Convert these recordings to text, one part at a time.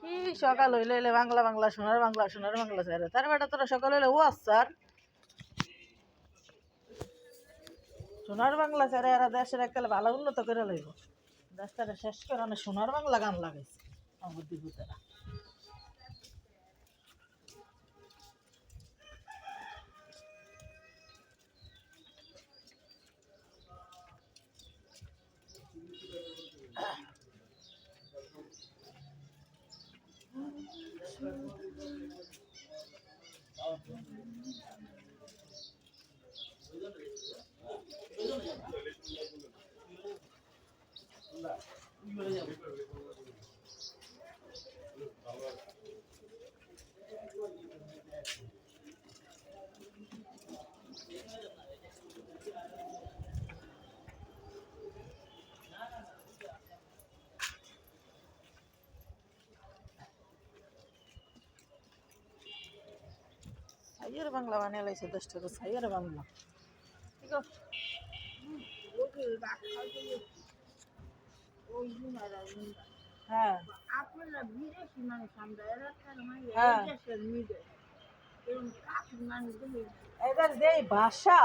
কি সকাল হইলে হইলে বাংলা বাংলা সোনার বাংলা স্যার তার বেটা তোরা সকাল হইলে ও স্যার সোনার বাংলা স্যার এরা দেশের এককালে ভালো উন্নত করে লইব দেশটা শেষ করে অনেক সোনার বাংলা গান লাগাইছে আমার দিগুতেরা সাইয়ের বাংলা বানিয়ে লাইছে 10 টাকা সাইয়ের বাংলা ঠিক আছে হ্যাঁ আপনারা বিদেশি মানুষ আমরা এলাকার মানুষ হ্যাঁ দেশের মিলে এরকম কাছের মানুষ এদের যে ভাষা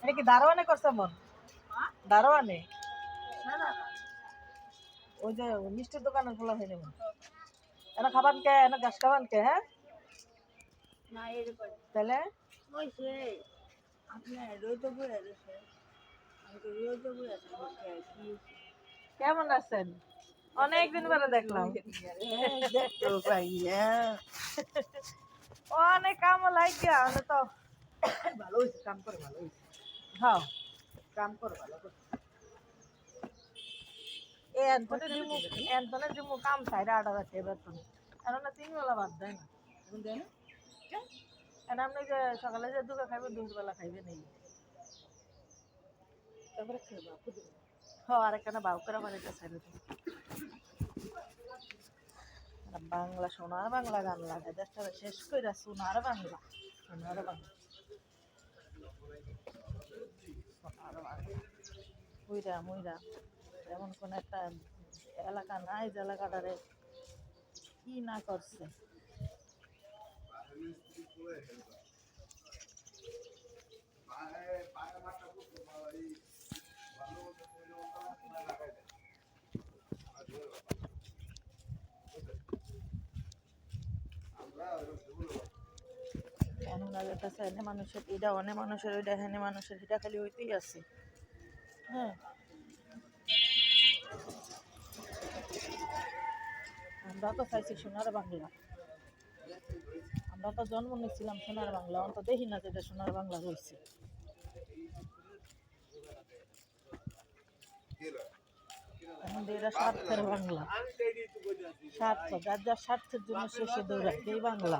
এটা কি দারোয়ানে করছে মন দারোয়ানে ওই যে মিষ্টির দোকানের খোলা হয়নি মন এনে খাবান কে এনে গাছ খাবান কে হ্যাঁ না এরকম তাহলে হয়েছে আপনার রইতে বলে গেছে আমি তো রইতে বলে কি কেমন আছেন অনেকদিন পরে দেখলাম দেখতে পাই অনেক কাম লাগিয়া আমি তো ভালো হয়েছে কাম করে ভালো হয়েছে হ্যাঁ কাম করে ভালো করে এনতনে দিমু কাম চাইরা 8,000 বেতন এখন না 3 বেলা বাদ দেয় না এখন দেয় না এখন আপনি যে সকালে যে দুটো খাইবেন 2 বেলা খাইবেন এই তারপরে খেয়ে বাপু দেবে হ্যাঁ আরেকখানে বাউ করে বাড়িতে চাইলে বাংলা সোনার বাংলা গান লাগে দেশটা শেষ করে সোনার বাংলা সোনার বাংলা মুইরা মুইরা এমন কোন একটা এলাকা নাই যে এলাকাটারে কি না করছে এমন লাগতেছে এনে মানুষের এটা অনেক মানুষের ওইটা এখানে মানুষের এটা খালি হইতেই আছে হ্যাঁ আমরা তো চাইছি সোনার বাংলা আমরা তো জন্ম নিয়েছিলাম সোনার বাংলা অন্ত দেখি না যেটা সোনার বাংলা রয়েছে এখন এটা স্বার্থের বাংলা স্বার্থ যার যার স্বার্থের জন্য শেষে দৌড়ায় এই বাংলা